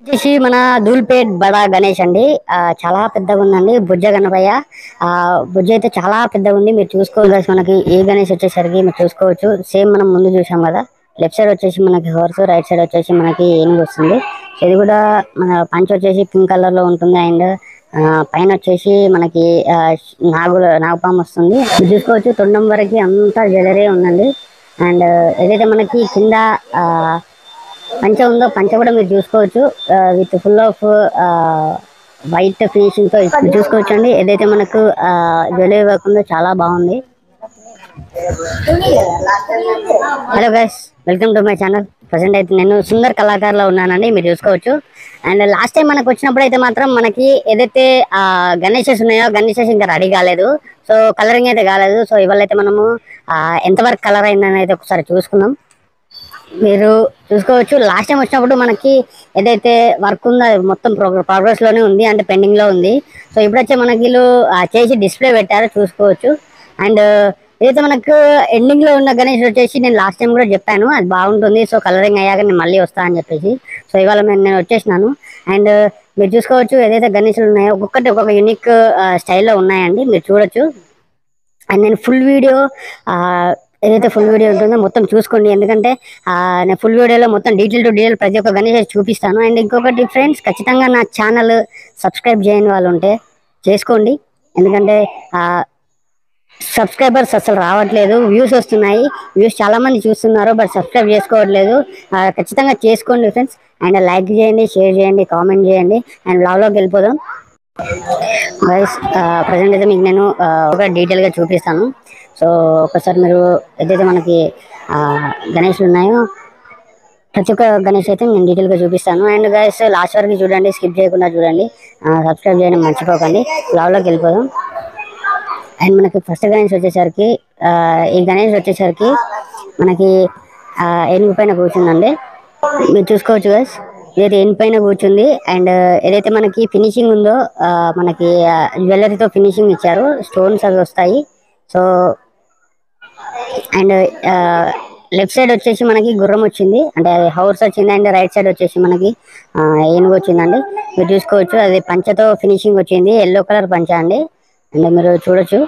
వచ్చేసి మన ధూల్పేట్ బడా గణేష్ అండి. చాలా పెద్దగా ఉందండి బుజ్జ గణపయ్య. బుజ్జ అయితే చాలా పెద్దగా ఉంది. మీరు చూసుకోవచ్చు మనకి ఏ గణేష్ వచ్చేసరికి మీరు చూసుకోవచ్చు. సేమ్ మనం ముందు చూసాం కదా. లెఫ్ట్ సైడ్ వచ్చేసి మనకి హార్స్, రైట్ సైడ్ వచ్చేసి మనకి ఏనుగు వస్తుంది. ఇది కూడా మన పంచ్ వచ్చేసి పింక్ కలర్ లో ఉంటుంది. అండ్ పైన వచ్చేసి మనకి నాగపాము వస్తుంది. మీరు చూసుకోవచ్చు తొండం వరకు అంతా జ్యువెలరీ ఉందండి. అండ్ ఏదైతే మనకి కింద పంచ ఉందో పంచ కూడా మీరు చూసుకోవచ్చు. With full off white finishing తో చూసుకోవచ్చు అండి. ఏదైతే మనకు జ్యువెలరీ వర్క్ ఉందో చాలా బాగుంది. Hello guys, welcome to my channel. Present అయితే నేను సుందర్ కళాకారులో ఉన్నానండి, మీరు చూసుకోవచ్చు. అండ్ లాస్ట్ టైం మనకు వచ్చినప్పుడు అయితే మాత్రం మనకి ఏదైతే గణేషెస్ ఉన్నాయో గణేషెస్ ఇంకా రెడీ కాలేదు. సో కలరింగ్ అయితే కాలేదు. సో ఇవాళ అయితే మనము ఎంతవరకు కలర్ అయిందని అయితే ఒకసారి చూసుకుందాం. మీరు చూసుకోవచ్చు లాస్ట్ టైం వచ్చినప్పుడు మనకి ఏదైతే వర్క్ ఉందో అది మొత్తం ప్రోగ్రెస్ లోనే ఉంది, అంటే పెండింగ్ లో ఉంది. సో ఇప్పుడు వచ్చే మనకి వీళ్ళు చేసి డిస్ప్లే పెట్టారు, చూసుకోవచ్చు. అండ్ ఏదైతే మనకు ఎండింగ్ లో ఉన్న గణేష్ వచ్చేసి నేను లాస్ట్ టైం కూడా చెప్పాను అది బాగుంటుంది. సో కలరింగ్ అయ్యాక నేను మళ్ళీ వస్తా అని చెప్పేసి. సో ఇవాళ నేను వచ్చేసినాను. అండ్ మీరు చూసుకోవచ్చు ఏదైతే గణేషులు ఉన్నాయో ఒక్కొక్కటి ఒక్కొక్క యూనిక్ స్టైల్లో ఉన్నాయండి, మీరు చూడొచ్చు. అండ్ నేను ఫుల్ వీడియో ఏదైతే ఫుల్ వీడియో ఉంటుందో మొత్తం చూసుకోండి. ఎందుకంటే నేను ఫుల్ వీడియోలో మొత్తం డీటెయిల్ టు డీటెయిల్ ప్రతి ఒక్క గణేష్ చూపిస్తాను. అండ్ ఇంకొకటి ఫ్రెండ్స్, ఖచ్చితంగా నా ఛానల్ సబ్స్క్రైబ్ చేయని వాళ్ళు ఉంటే చేసుకోండి. ఎందుకంటే సబ్స్క్రైబర్స్ అసలు రావట్లేదు, వ్యూస్ వస్తున్నాయి, వ్యూస్ చాలా మంది చూస్తున్నారు, బట్ సబ్స్క్రైబ్ చేసుకోవట్లేదు. ఖచ్చితంగా చేసుకోండి ఫ్రెండ్స్. అండ్ లైక్ చేయండి, షేర్ చేయండి, కామెంట్ చేయండి. అండ్ బ్లాగ్లోకి వెళ్ళిపోదాం. గైస్, ప్రజెంట్ అయితే మీకు నేను ఒక డీటెయిల్గా చూపిస్తాను. సో ఒకసారి మీరు ఏదైతే మనకి గణేష్లు ఉన్నాయో ప్రతి ఒక్క గణేష్ అయితే నేను డీటెయిల్గా చూపిస్తాను. అండ్ గైస్ లాస్ట్ వరకు చూడండి, స్కిప్ చేయకుండా చూడండి, సబ్స్క్రైబ్ చేయడం మర్చిపోకండి. బ్లాగ్లోకి వెళ్ళిపోదాం. అండ్ మనకి ఫస్ట్ గణేష్ వచ్చేసరికి ఈ గణేష్ వచ్చేసరికి మనకి ఏనుగు పైన కూర్చుందండి, మీరు చూసుకోవచ్చు గైస్. ఏదైతే ఏనుగు పైన కూర్చుంది. అండ్ ఏదైతే మనకి ఫినిషింగ్ ఉందో మనకి జ్యువెలరీతో ఫినిషింగ్ ఇచ్చారు, స్టోన్స్ అవి వస్తాయి. సో అండ్ లెఫ్ట్ సైడ్ వచ్చేసి మనకి గుర్రం వచ్చింది, అంటే హౌర్స్ వచ్చింది. అండ్ రైట్ సైడ్ వచ్చేసి మనకి ఏనుగు వచ్చిందండి, మీరు చూసుకోవచ్చు. అది పంచతో ఫినిషింగ్ వచ్చింది, ఎల్లో కలర్ పంచ అండి. అండ్ మీరు చూడొచ్చు.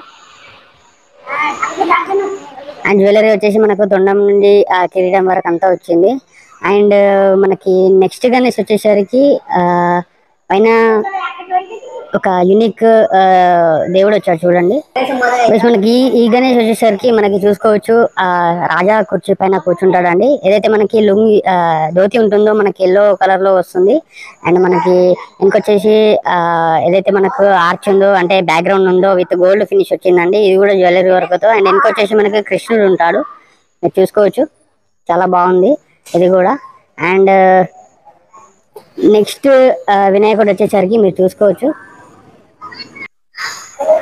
అండ్ జ్యువెలరీ వచ్చేసి మనకు తొండం నుండి కిరీటం వరకు అంతా వచ్చింది. అండ్ మనకి నెక్స్ట్ గణేష్ వచ్చేసరికి పైన ఒక యూనిక్ దేవుడు వచ్చాడు చూడండి. మనకి ఈ గణేష్ వచ్చేసరికి మనకి చూసుకోవచ్చు రాజా కుర్చీ పైన కూర్చుంటాడండి. ఏదైతే మనకి లుంగి ధోతి ఉంటుందో మనకి ఎల్లో కలర్ లో వస్తుంది. అండ్ మనకి ఇంకొచ్చేసి ఏదైతే మనకు ఆర్చ్ ఉందో అంటే బ్యాక్గ్రౌండ్ ఉందో విత్ గోల్డ్ ఫినిష్ వచ్చిందండి, ఇది కూడా జ్యువెలరీ వర్క్తో. అండ్ ఇంకొచ్చేసి మనకి కృష్ణుడు ఉంటాడు, మీరు చూసుకోవచ్చు, చాలా బాగుంది ఇది కూడా. అండ్ నెక్స్ట్ వినాయకుడు వచ్చేసరికి మీరు చూసుకోవచ్చు.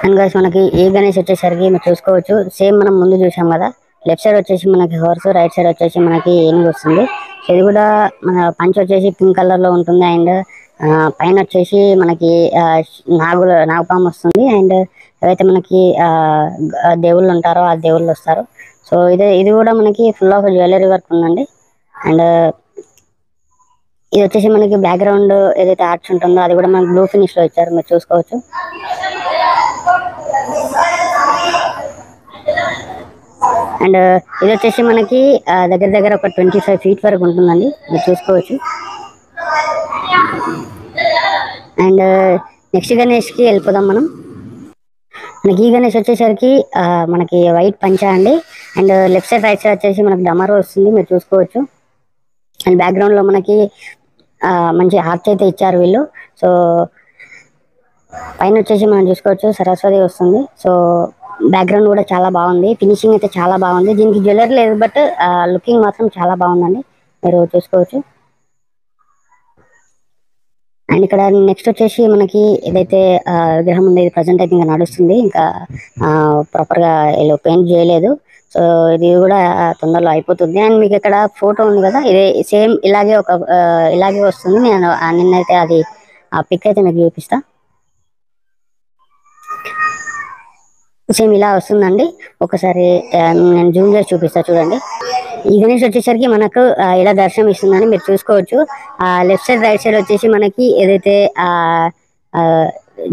అండ్ గైస్ మనకి ఏ గణేష్ వచ్చేసరికి మీరు చూసుకోవచ్చు, సేమ్ మనం ముందు చూసాం కదా. లెఫ్ట్ సైడ్ వచ్చేసి మనకి హార్స్, రైట్ సైడ్ వచ్చేసి మనకి ఏనుగు వస్తుంది. ఇది కూడా మన పంచ్ వచ్చేసి పింక్ కలర్ లో ఉంటుంది. అండ్ పైన వచ్చేసి మనకి నాగపాము వస్తుంది. అండ్ ఏవైతే మనకి దేవుళ్ళు ఉంటారో ఆ దేవుళ్ళు వస్తారు. సో ఇది కూడా మనకి ఫుల్ ఆఫ్ జ్యువెలరీ వర్క్ ఉందండి. అండ్ ఇది వచ్చేసి మనకి బ్యాక్గ్రౌండ్ ఏదైతే ఆర్ట్స్ ఉంటుందో అది కూడా మనకి బ్లూ ఫినిష్ లో ఇచ్చారు, మీరు చూసుకోవచ్చు. అండ్ ఇది వచ్చేసి మనకి దగ్గర దగ్గర ఒక 25 feet వరకు ఉంటుందండి, మీరు చూసుకోవచ్చు. అండ్ నెక్స్ట్ గణేష్కి వెళ్ళిపోదాం మనం. మనకి ఈ గణేష్ వచ్చేసరికి మనకి వైట్ పంచ అండి. And left side right side వచ్చేసి మనకి డమరు వస్తుంది, మీరు చూసుకోవచ్చు. అండ్ బ్యాక్గ్రౌండ్ లో మనకి మంచి హార్ట్ అయితే ఇచ్చారు వీళ్ళు. సో పైన వచ్చేసి మనం చూసుకోవచ్చు సరస్వతి వస్తుంది. సో బ్యాక్గ్రౌండ్ కూడా చాలా బాగుంది, ఫినిషింగ్ అయితే చాలా బాగుంది. దీనికి జ్యువెలరీ లేదు, బట్ లుకింగ్ మాత్రం చాలా బాగుందండి, మీరు చూసుకోవచ్చు. అండ్ ఇక్కడ నెక్స్ట్ వచ్చేసి మనకి ఏదైతే విగ్రహం ఉంది, ఇది ప్రజెంట్ అయితే ఇంకా నడుస్తుంది, ఇంకా ప్రాపర్గా వీళ్ళు పెయింట్ చేయలేదు. సో ఇది కూడా తొందరలో అయిపోతుంది. అండ్ మీకు ఇక్కడ ఫోటో ఉంది కదా, ఇది సేమ్ ఇలాగే వస్తుంది. నేను నిన్నైతే అది ఆ పిక్ అయితే మీకు చూపిస్తా. సేమ్ ఇలా వస్తుందండి. ఒకసారి నేను జూమ్ చేసి చూపిస్తా చూడండి. ఈ గణేష్ వచ్చేసరికి మనకు ఇలా దర్శనం ఇస్తుందని మీరు చూసుకోవచ్చు. లెఫ్ట్ సైడ్ రైట్ సైడ్ వచ్చేసి మనకి ఏదైతే ఆ ఆ,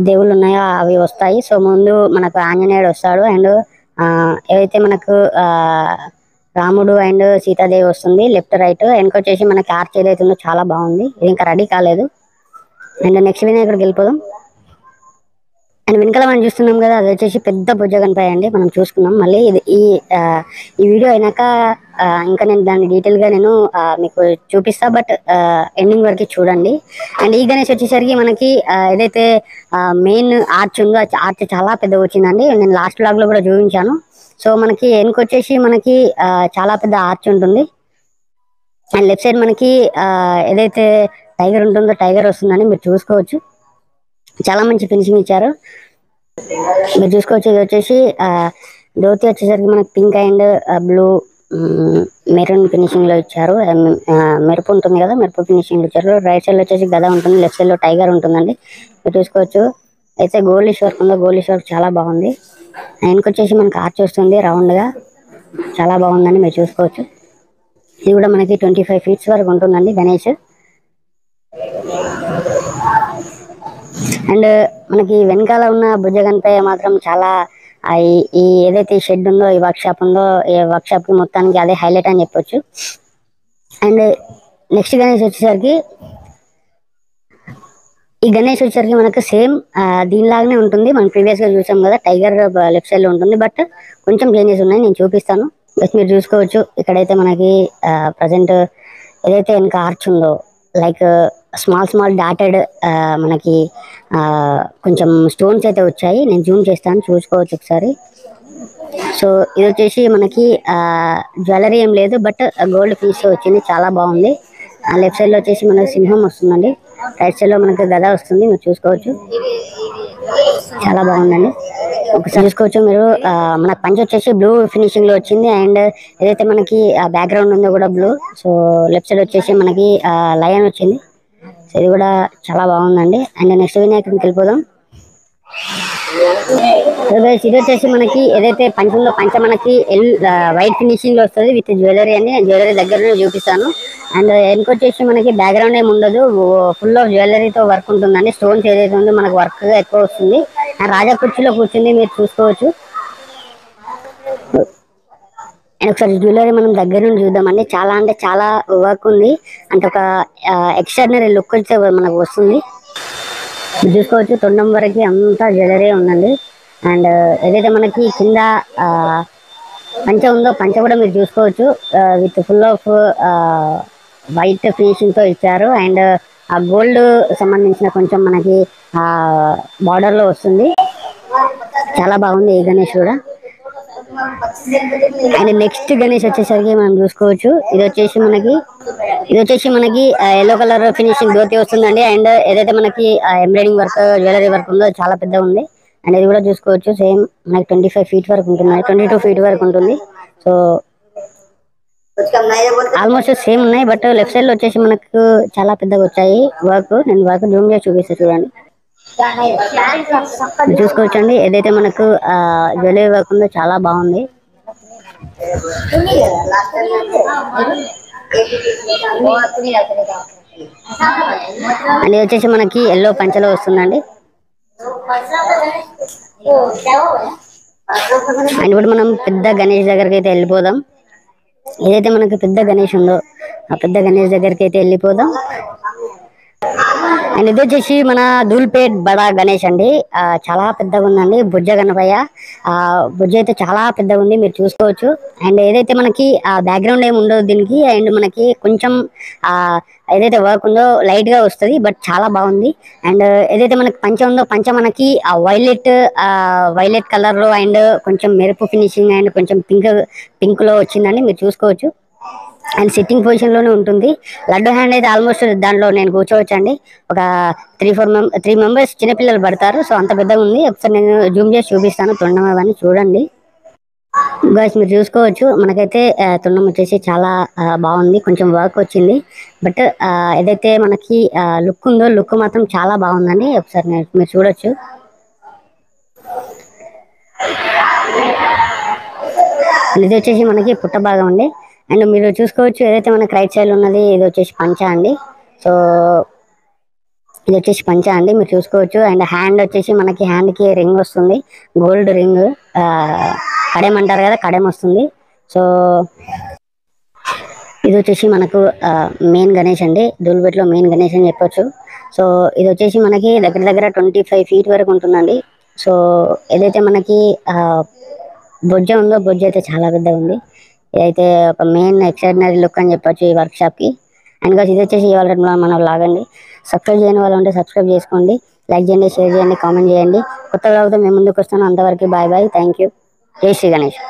దేవుళ్ళు ఉన్నాయో అవి వస్తాయి. సో ముందు మనకు ఆంజనేయుడు వస్తాడు, అండ్ ఏదైతే మనకు రాముడు అండ్ సీతాదేవి వస్తుంది లెఫ్ట్ రైట్. వెనకొచ్చేసి మనకి ఆర్చ్ ఏదైతే ఉందో చాలా బాగుంది, ఇది ఇంకా రెడీ కాలేదు. అండ్ నెక్స్ట్ వినాయకుడికి వెళ్ళిపోదాం. అండ్ వెనకాల మనం చూస్తున్నాం కదా, అది వచ్చేసి పెద్ద బుజ్జ గణపయ్య అండి. మనం చూసుకున్నాం మళ్ళీ ఇది ఆ, ఈ వీడియో అయినాక ఇంకా నేను దాన్ని డీటెయిల్ గా నేను మీకు చూపిస్తా, బట్ ఎండింగ్ వరకు చూడండి. అండ్ ఈ గణేష్ వచ్చేసరికి మనకి ఏదైతే మెయిన్ ఆర్చ్ ఉందో ఆ ఆర్చ్ చాలా పెద్దగా వచ్చిందండి. నేను లాస్ట్ బ్లాగ్ లో కూడా చూపించాను. సో మనకి వెనుకొచ్చేసి మనకి చాలా పెద్ద ఆర్చ్ ఉంటుంది. అండ్ లెఫ్ట్ సైడ్ మనకి ఏదైతే టైగర్ ఉంటుందో టైగర్ వస్తుందని మీరు చూసుకోవచ్చు. చాలా మంచి ఫినిషింగ్ ఇచ్చారు. మీరు చూసుకోవచ్చు. ఇది వచ్చేసి ధోతి వచ్చేసరికి మనకి pink and blue maroon finishing లో ఇచ్చారు. మెరుపు ఉంటుంది కదా, మెరుపు ఫినిషింగ్ లో ఇచ్చారు. రైట్ సైడ్ లో వచ్చేసి గద ఉంటుంది, లెఫ్ట్ సైడ్ లో టైగర్ ఉంటుందండి. మీరు చూసుకోవచ్చు. అయితే గోల్డ్ వర్క్ ఉందో గోల్డ్ వర్క్ చాలా బాగుంది. వెనకొచ్చేసి మనకి ఆర్చ్ వస్తుంది రౌండ్ గా, చాలా బాగుందని మీరు చూసుకోవచ్చు. ఇది కూడా మనకి 25 ఫీట్స్ వరకు ఉంటుందండి గణేష్. అండ్ మనకి వెనకాల ఉన్న భుజ గణపయ్య మాత్రం చాలా ఈ ఏదైతే షెడ్ ఉందో, ఈ వర్క్ షాప్ ఉందో, ఈ వర్క్ షాప్ కి మొత్తానికి అదే హైలైట్ అని చెప్పొచ్చు. అండ్ నెక్స్ట్ గణేష్ వచ్చేసరికి ఈ గణేష్ వచ్చేసరికి మనకు సేమ్ దీనిలాగానే ఉంటుంది. మనం ప్రీవియస్ గా చూసాం కదా, టైగర్ లెఫ్ట్ సైడ్ లో ఉంటుంది, బట్ కొంచెం చేంజెస్ ఉన్నాయి, నేను చూపిస్తాను. బట్ మీరు చూసుకోవచ్చు. ఇక్కడైతే మనకి ప్రజెంట్ ఏదైతే వెనక ఆర్చ్ ఉందో, లైక్ స్మాల్ స్మాల్ డాటెడ్ మనకి కొంచెం స్టోన్స్ అయితే వచ్చాయి. నేను జూమ్ చేస్తాను, చూసుకోవచ్చు ఒకసారి. సో ఇది వచ్చేసి మనకి జ్యువెలరీ ఏం లేదు, బట్ గోల్డ్ పీస్ వచ్చింది, చాలా బాగుంది. లెఫ్ట్ సైడ్ లో వచ్చేసి మనకి సింహం వస్తుందండి, రైట్ సైడ్ లో మనకి గద వస్తుంది, మీరు చూసుకోవచ్చు. చాలా బాగుందండి. ఒకసారి చూసుకోవచ్చు మీరు. మన పంచ్ వచ్చేసి బ్లూ ఫినిషింగ్ లో వచ్చింది, అండ్ ఏదైతే మనకి బ్యాక్గ్రౌండ్ ఉందో కూడా బ్లూ. సో లెఫ్ట్ సైడ్ వచ్చేసి మనకి లయన్ వచ్చింది. సో ఇది కూడా చాలా బాగుందండి. అండ్ నెక్స్ట్ వినాయకుడికి వెళ్ళిపోదాం. ఇది వచ్చేసి మనకి ఏదైతే పంచ ఉందో పంచ మనకి వైట్ ఫినిషింగ్ లో వస్తుంది విత్ జ్యువెలరీ అని, జ్యువెలరీ దగ్గర చూపిస్తాను. అండ్ వెనకొచ్చేసి మనకి బ్యాక్గ్రౌండ్ ఏమి ఉండదు, ఫుల్ ఆఫ్ జ్యువెలరీతో వర్క్ ఉంటుందండి. స్టోన్స్ ఏదైతే ఉందో మనకు వర్క్ ఎక్కువ వస్తుంది. అండ్ రాజా కుర్చీలో కూర్చుంది, మీరు చూసుకోవచ్చు. అండ్ ఒకసారి జ్యువెలరీ మనం దగ్గర నుండి చూద్దామండి. చాలా అంటే చాలా వర్క్ ఉంది, అంటే ఒక ఎక్స్ట్రాడినరీ లుక్ అయితే మనకు వస్తుంది. చూసుకోవచ్చు. తొండం వరకు అంతా జ్యువెలరీ ఉందండి. అండ్ ఏదైతే మనకి కింద పంచ ఉందో పంచ కూడా మీరు చూసుకోవచ్చు, with full off white finishing తో ఇచ్చారు. అండ్ ఆ గోల్డ్ సంబంధించిన కొంచెం మనకి బార్డర్ లో వస్తుంది. చాలా బాగుంది ఈ గణేష్ కూడా. అండ్ నెక్స్ట్ గణేష్ వచ్చేసరికి మనం చూసుకోవచ్చు. ఇది వచ్చేసి మనకి ఎల్లో కలర్ ఫినిషింగ్ ధోతి వస్తుందండి. అండ్ ఏదైతే మనకి ఎంబ్రాయిడింగ్ వర్క్ జ్యువెలరీ వర్క్ ఉందో చాలా పెద్దగా ఉంది. అండ్ ఇది కూడా చూసుకోవచ్చు. సేమ్ మనకి 25 ఫీట్ వరకు ఉంటుంది, 22 ఫీట్ వరకు ఉంటుంది. సో ఆల్మోస్ట్ సేమ్ ఉన్నాయి, బట్ లెఫ్ట్ సైడ్ లో వచ్చేసి మనకు చాలా పెద్దగా వచ్చాయి వర్క్. నేను వర్క్ జూమ్ చేసి చూపిస్తాను చూడండి. చూసుకోవచ్చండి. ఏదైతే మనకు జ్యువెలరీ వర్క్ ఉందో చాలా బాగుంది. అండ్ ఇది వచ్చేసి మనకి ఎల్లో పంచలో వస్తుందండి. అండ్ ఇప్పుడు మనం పెద్ద గణేష్ దగ్గరికి అయితే వెళ్ళిపోదాం. ఏదైతే మనకి పెద్ద గణేష్ ఉందో ఆ పెద్ద గణేష్ దగ్గరికి అయితే వెళ్ళిపోదాం. అండ్ ఇది వచ్చేసి మన ధూల్పేట్ బడా గణేష్ అండి. చాలా పెద్దగా ఉందండి బుజ్జ గణపయ్య. బుజ్జ అయితే చాలా పెద్దగా ఉంది, మీరు చూసుకోవచ్చు. అండ్ ఏదైతే మనకి బ్యాక్గ్రౌండ్ ఏమి ఉండదు దీనికి, అండ్ మనకి కొంచెం ఆ ఏదైతే వర్క్ ఉందో లైట్ గా వస్తుంది, బట్ చాలా బాగుంది. అండ్ ఏదైతే మనకి పంచ ఉందో పంచ మనకి వైలెట్ కలర్ లో అండ్ కొంచెం మెరుపు ఫినిషింగ్ అండ్ కొంచెం పింక్ లో వచ్చిందండి, మీరు చూసుకోవచ్చు. అండ్ సిట్టింగ్ పొజిషన్ లోనే ఉంటుంది. లడ్డు హ్యాండ్ అయితే ఆల్మోస్ట్ దాంట్లో నేను కూర్చోవచ్చు అండి. ఒక 3 మెంబర్స్ చిన్నపిల్లలు పడతారు. సో అంత పెద్దగా ఉంది. ఒకసారి నేను జూమ్ చేసి చూపిస్తాను తొండం అవన్నీ చూడండి. గైస్ మీరు చూసుకోవచ్చు. మనకైతే తొండం వచ్చేసి చాలా బాగుంది, కొంచెం వర్క్ వచ్చింది, బట్ ఏదైతే మనకి లుక్ ఉందో లుక్ మాత్రం చాలా బాగుందండి. ఒకసారి మీరు చూడొచ్చు. ఇది వచ్చేసి మనకి పుట్ట భాగం అండి. అండ్ మీరు చూసుకోవచ్చు ఏదైతే మనకి రైట్ సైడ్ ఉన్నది ఇది వచ్చేసి పంచ అండి. సో ఇది వచ్చేసి పంచ అండి, మీరు చూసుకోవచ్చు. అండ్ హ్యాండ్ వచ్చేసి మనకి హ్యాండ్ కి రింగ్ వస్తుంది, గోల్డ్ రింగ్, కడెం అంటారు కదా, కడెం వస్తుంది. సో ఇది వచ్చేసి మనకు మెయిన్ గణేష్ అండి, ధూల్పేటలో మెయిన్ గణేష్ అని చెప్పొచ్చు. సో ఇది వచ్చేసి మనకి దగ్గర దగ్గర 25 feet వరకు ఉంటుందండి. సో ఏదైతే మనకి బొజ్జ ఉందో, బొజ్జ అయితే చాలా పెద్దగా ఉంది. ఇదైతే ఒక మెయిన్ ఎక్స్ట్రాడినరీ లుక్ అని చెప్పొచ్చు ఈ వర్క్ షాప్కి. అండ్ గాయ్స్ ఇది వచ్చేసి ఇవాళ మనం లాగండి. సబ్స్క్రైబ్ చేయని వాళ్ళు ఉంటే సబ్స్క్రైబ్ చేసుకోండి, లైక్ చేయండి, షేర్ చేయండి, కామెంట్ చేయండి. కొత్త వ్లాగ్తో మేము ముందుకు వస్తాను. అంతవరకు బాయ్ బాయ్, థ్యాంక్ యూ, జై శ్రీ గణేష్.